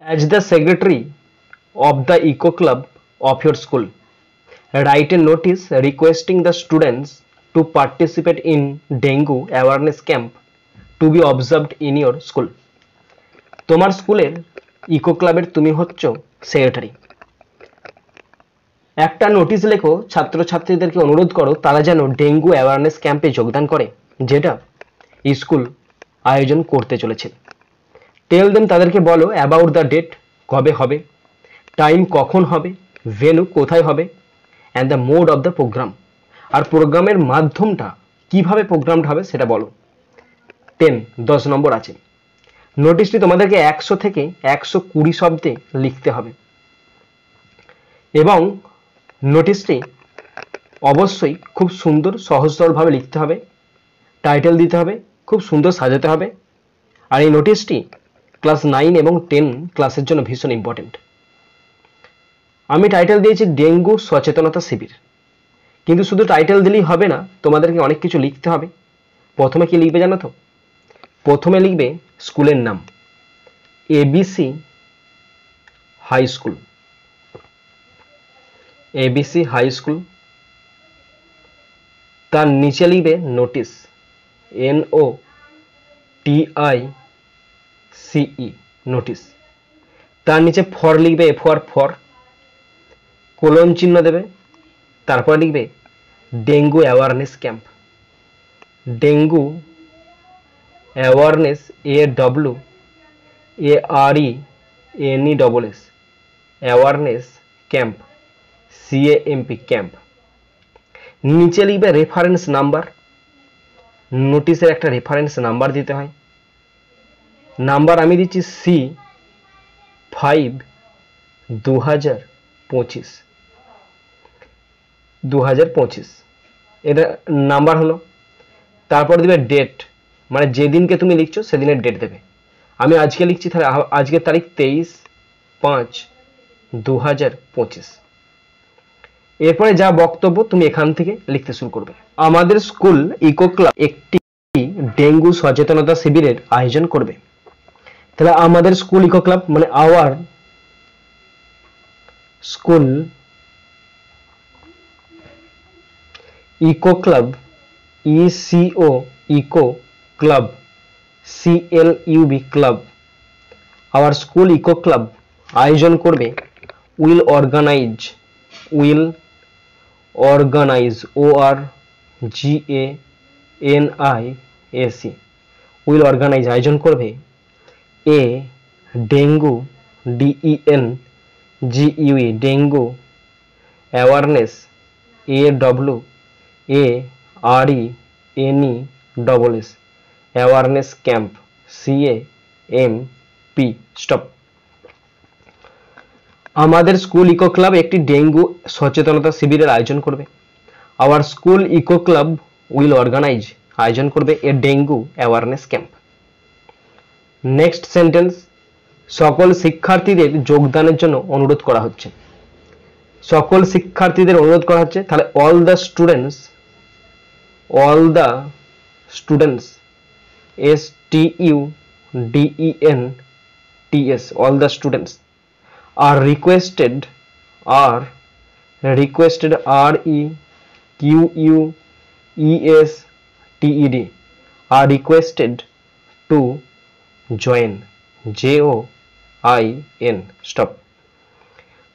As the secretary of the Eco Club of your school, write a notice requesting the students to participate in dengue awareness camp to be observed in your school. তোমার স্কুলের eco ক্লাবের তুমি হচ্ছ secretary. একটা notice লেখো, ছাত্রছাত্রীদেরকে অনুরোধ করো তারা যেন ডেঙ্গু অ্যাওয়ারনেস ক্যাম্পে যোগদান করে যেটা স্কুল আয়োজন করতে চলেছে। টেল দেম, তাদেরকে বলো অ্যাবাউট দ্য ডেট, কবে হবে, টাইম কখন হবে, ভেন্যু কোথায় হবে, and the mode of the programme, আর প্রোগ্রামের মাধ্যমটা কিভাবে প্রোগ্রামটা হবে সেটা বলো। 10 নম্বর আছে। নোটিশটি তোমাদেরকে 100 থেকে 120 শব্দে লিখতে হবে এবং নোটিশটি অবশ্যই খুব সুন্দর সহজ সরলভাবে লিখতে হবে, টাইটেল দিতে হবে, খুব সুন্দর সাজাতে হবে। আর এই নোটিশটি ক্লাস 9 এবং 10 ক্লাসের জন্য ভীষণ ইম্পর্টেন্ট। আমি টাইটেল দিয়েছি ডেঙ্গু সচেতনতা শিবির, কিন্তু শুধু টাইটেল দিলেই হবে না, তোমাদেরকে অনেক কিছু লিখতে হবে। প্রথমে কি লিখবে জানো তো? প্রথমে লিখবে স্কুলের নাম, A B C high school, A B C high school. তার নিচে লিখবে নোটিশ, NOTICE, নোটিশ। তার নিচে ফর লিখবে, ফর, কোলন চিহ্ন দেবে, তারপর লিখবে dengue awareness camp, dengue awareness, AWARENESS, awareness camp, CAMP, camp. নিচে লিখবে রেফারেন্স নাম্বার, নোটিশের একটা রেফারেন্স নাম্বার দিতে হয়। নাম্বার আমি দিচ্ছি C5/2025, এটা নাম্বার হলো। তারপর দিবে ডেট, মানে যেদিনকে তুমি লিখছো সেদিনের ডেট দেবে। আমি আজকে লিখছি, তাহলে আজকের তারিখ 23/5/2025। এরপরে যা বক্তব্য তুমি এখান থেকে লিখতে শুরু করবে। আমাদের স্কুল ইকো ক্লাব একটি ডেঙ্গু সচেতনতা শিবিরের আয়োজন করবে। তাহলে আমাদের স্কুল ইকো ক্লাব মানে our school eco club, eco club, CLUB club, our school eco club আয়োজন করবে will organize, ORGANIZE, will organize আয়োজন করবে a dengue, DENGUE, dengue awareness, AWARENESS, awareness camp, CAMP, stop. আমাদের স্কুল ইকো ক্লাব একটি dengue সচেতনতা শিবিরের আয়োজন করবে। Our school eco club will organize আয়োজন করবে a dengue awareness camp. Next sentence, সকল শিক্ষার্থীদের যোগদানের জন্য অনুরোধ করা হচ্ছে। সকল শিক্ষার্থীদের অনুরোধ করা হচ্ছে, তাহলে all the students, STUDENTS, all the students are requested, REQUESTED, are requested to join, JOIN, stop।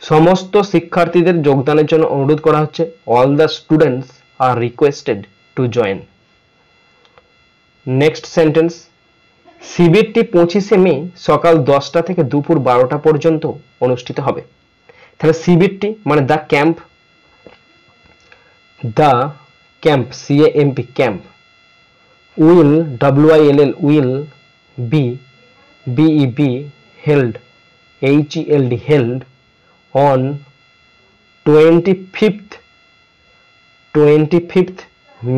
সমস্ত শিক্ষার্থীদের যোগদানের জন্য অনুরোধ করা হচ্ছে, all the students are requested to join। Next sentence, শিবিরটি 25শে মে সকাল 10টা থেকে দুপুর 12টা পর্যন্ত অনুষ্ঠিত হবে। তাহলে শিবিরটি মানে the camp, CAMP, camp, will, WILL, be held, HELD on 25th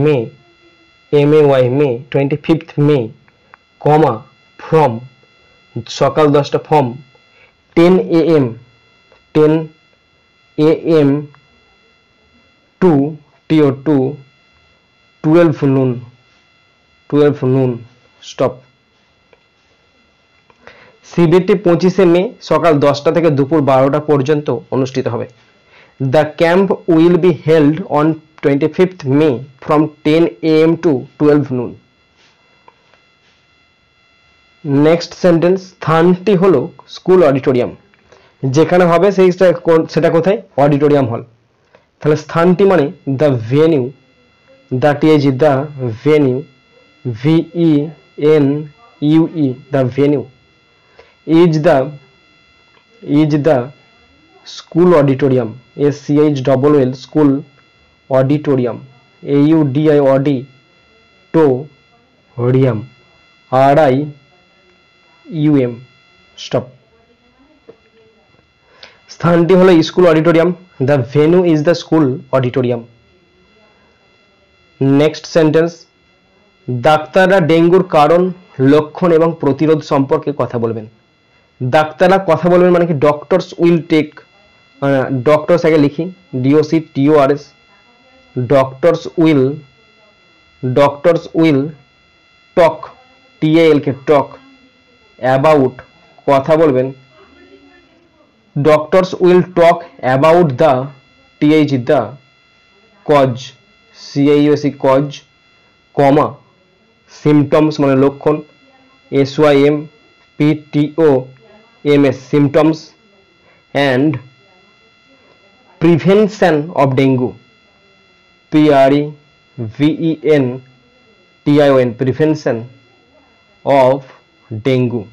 May, May, 25th May, comma, from, সকাল 10টা, from 10 AM to 12 noon, stop। শিবিরটি 25 মে সকাল 10টা থেকে দুপুর 12টা পর্যন্ত অনুষ্ঠিত হবে। The camp will be held on 25 May from 10 AM to 12 noon। Next sentence, স্থানটি হলো স্কুল অডিটোরিয়াম। যেখানে হবে সেটা কোথায়? অডিটোরিয়াম হল। তাহলে স্থানটি মানে the venue, that is the venue, VENUE, the venue is the school auditorium, SCHOOL, school auditorium, AUDIOD, auditorium, RIUM, stop। স্থানটি হলো school auditorium, the venue is the school auditorium. Next sentence, ডাক্তাররা ডেঙ্গুর কারণ, লক্ষণ এবং প্রতিরোধ সম্পর্কে কথা বলবেন। ডাক্তাররা কথা বলবেন মানে কি? ডক্টরস উইল টেক, ডক্টরস আগে লিখি, DOCTORS, doctors will talk, TALK, talk, about, কথা বলবেন, doctors will talk about the, the cause, CAUSE, cause, comma, symptoms মানে লক্ষণ, SYMPTOMS, symptoms, and prevention of dengue, PREVENTION, prevention of dengue,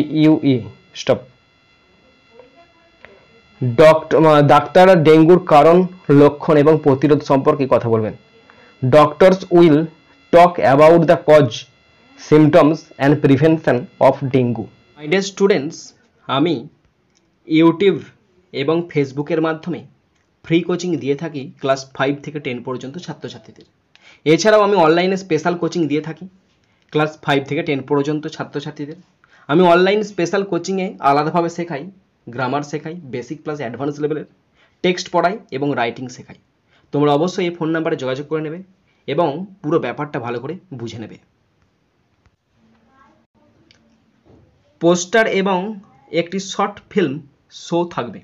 DENGUE, stop। ডাক্তাররা ডেঙ্গুর কারণ, লক্ষণ এবং প্রতিরোধ সম্পর্কে কথা বলবেন। Doctors will talk about the cause, symptoms and prevention of dengue. My dear students, আমি ইউটিউব এবং ফেসবুকের মাধ্যমে ফ্রি কোচিং দিয়ে থাকি ক্লাস 5 থেকে 10 পর্যন্ত ছাত্রছাত্রীদের। এছাড়াও আমি অনলাইনে স্পেশাল কোচিং দিয়ে থাকি ক্লাস 5 থেকে 10 পর্যন্ত ছাত্রছাত্রীদের। আমি অনলাইন স্পেশাল কোচিংয়ে আলাদাভাবে শেখাই, গ্রামার শেখাই, বেসিক প্লাস অ্যাডভান্স লেভেলের, টেক্সট পড়াই এবং রাইটিং শেখাই। তোমরা অবশ্যই এই ফোন নাম্বারে যোগাযোগ করে নেবে এবং পুরো ব্যাপারটা ভালো করে বুঝে নেবে। পোস্টার এবং একটি শর্ট ফিল্ম শো থাকবে।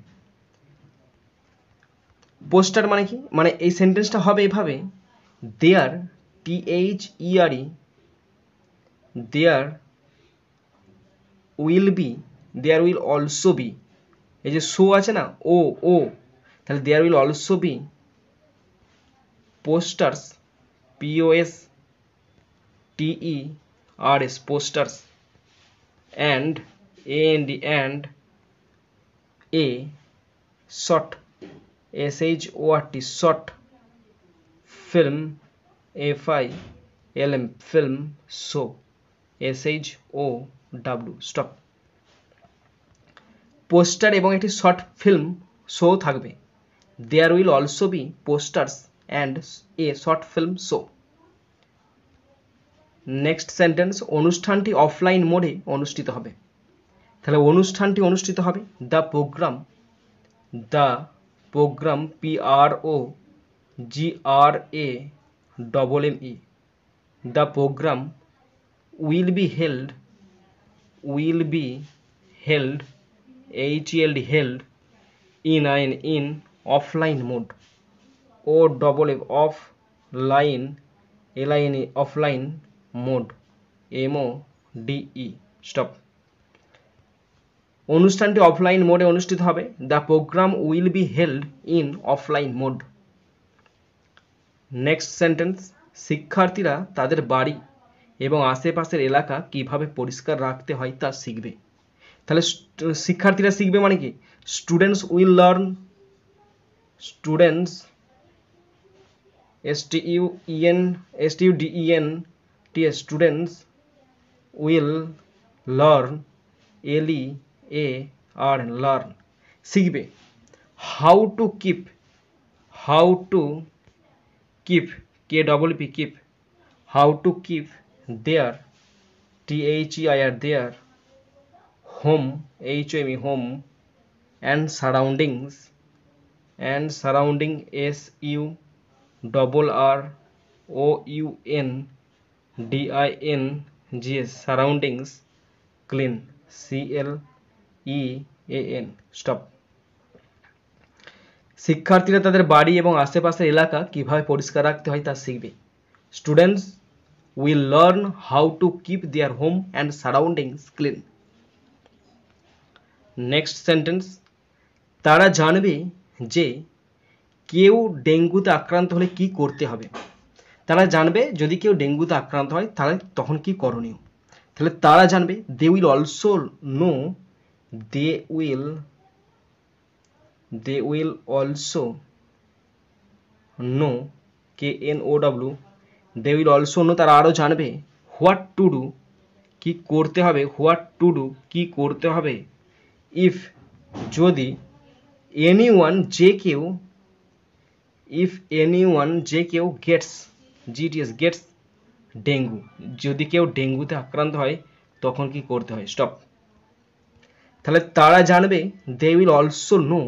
পোস্টার মানে কি? মানে এই সেন্টেন্সটা হবে এভাবে, there, THERE, there will be, there will also be, এই যে শো আছে না, ও, তাহলে there will also be posters, POSTERS, posters, and and a short, SHORT, short film, FILM, film show, SHOW, stop। Poster এবং একটি শর্ট ফিল্ম শো থাকবে। There will also be posters and a short film show. Next sentence, অনুষ্ঠানটি offline মোডে অনুষ্ঠিত হবে। তাহলে অনুষ্ঠানটি অনুষ্ঠিত হবে, the program, PROGRAME, the program will be held, held in offline mode, offline, offline mode, MODE, stop। অনুষ্ঠানটি অফলাইন মোডে অনুষ্ঠিত হবে, the program will be held in offline mode. Next sentence, শিক্ষার্থীরা তাদের বাড়ি এবং আশেপাশের এলাকা কিভাবে পরিষ্কার রাখতে হয় তা শিখবে। তাহলে শিক্ষার্থীরা শিখবে মানে কি? Students will learn, students, students will learn, LEARN, শিখবে। How to keep, KEEP, how to keep their, THEIR, their home, HOME, home, and surrounding, SURROUNDING, DINGS surroundings clean CLEAN stop. শিক্ষার্থীরা তাদের বাড়ি এবং আশেপাশের এলাকা কিভাবে পরিষ্কার রাখতে হয় তা শিখবে। Students will learn how to keep their home and surroundings clean. Next sentence, তারা জানবে যে কেউ ডেঙ্গুতে আক্রান্ত হলে কি করতে হবে। তারা জানবে যদি কেউ ডেঙ্গুতে আক্রান্ত হয় তাহলে তখন কি করণীয়। তাহলে তারা জানবে they will also know, they will also know KNOW, they will also know তারা আরও জানবে what to do কি করতে হবে, what to do কি করতে হবে if যদি anyone যে কেউ, if anyone যে কেউ gets ডেঙ্গু, যদি কেউ ডেঙ্গুতে আক্রান্ত হয় তখন কি করতে হয়। স্টপ। তাহলে তারা জানবে they will also know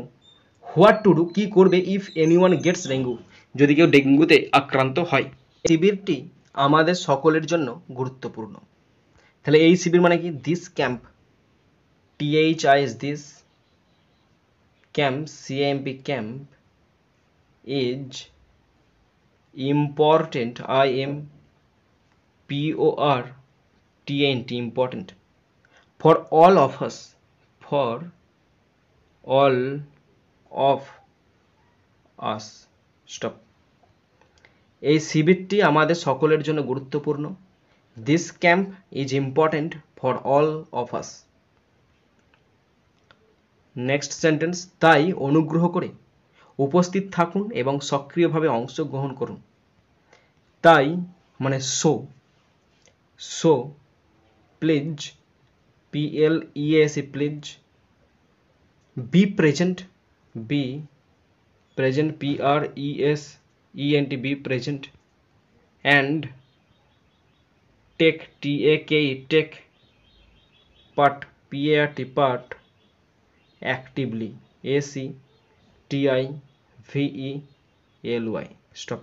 what to do কি করবে if anyone gets ডেঙ্গু, যদি কেউ ডেঙ্গুতে আক্রান্ত হয়। শিবিরটি আমাদের সকলের জন্য গুরুত্বপূর্ণ। তাহলে এই শিবির মানে কি, this camp THIS this camp CAMP camp is important IMPORTANT important for all of us, stop। এই শিবিরটি আমাদের সকলের জন্য গুরুত্বপূর্ণ। This camp is important for all of us. Next sentence, তাই অনুগ্রহ করে উপস্থিত থাকুন এবং সক্রিয়ভাবে অংশগ্রহণ করুন। তাই মানে so please PLEAS please, be present PRESENT be present, and take take part part actively ACTIVELY stop।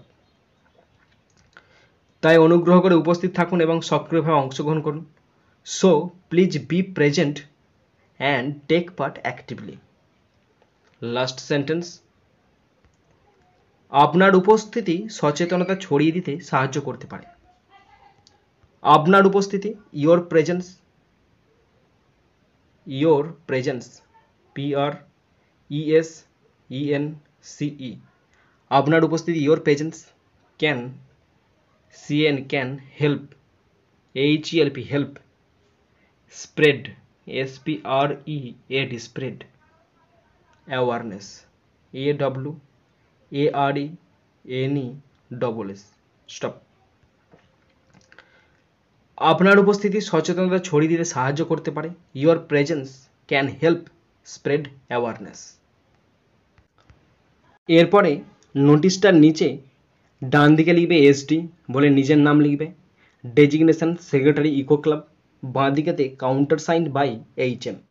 তাই অনুগ্রহ করে উপস্থিত থাকুন এবং সক্রিয়ভাবে অংশগ্রহণ করুন। So please be present and take part actively. Last sentence, আপনার উপস্থিতি সচেতনতা ছড়িয়ে দিতে সাহায্য করতে পারে। আপনার উপস্থিতি your presence PRESENCE, আপনার উপস্থিতি your presence can help help spread spread awareness AWARENESS stop। আপনার উপস্থিতি সচেতনতা ছড়িয়ে দিতে সাহায্য করতে পারে। your presence can help spread awareness। এরপরে নোটিশটার নিচে ডান দিকে লিখবে SD বলে নিজের নাম লিখবে, ডেজিগনেশন সেক্রেটারি ইকো ক্লাব, বাঁ দিকেতে কাউন্টার সাইন্ড বাই HM।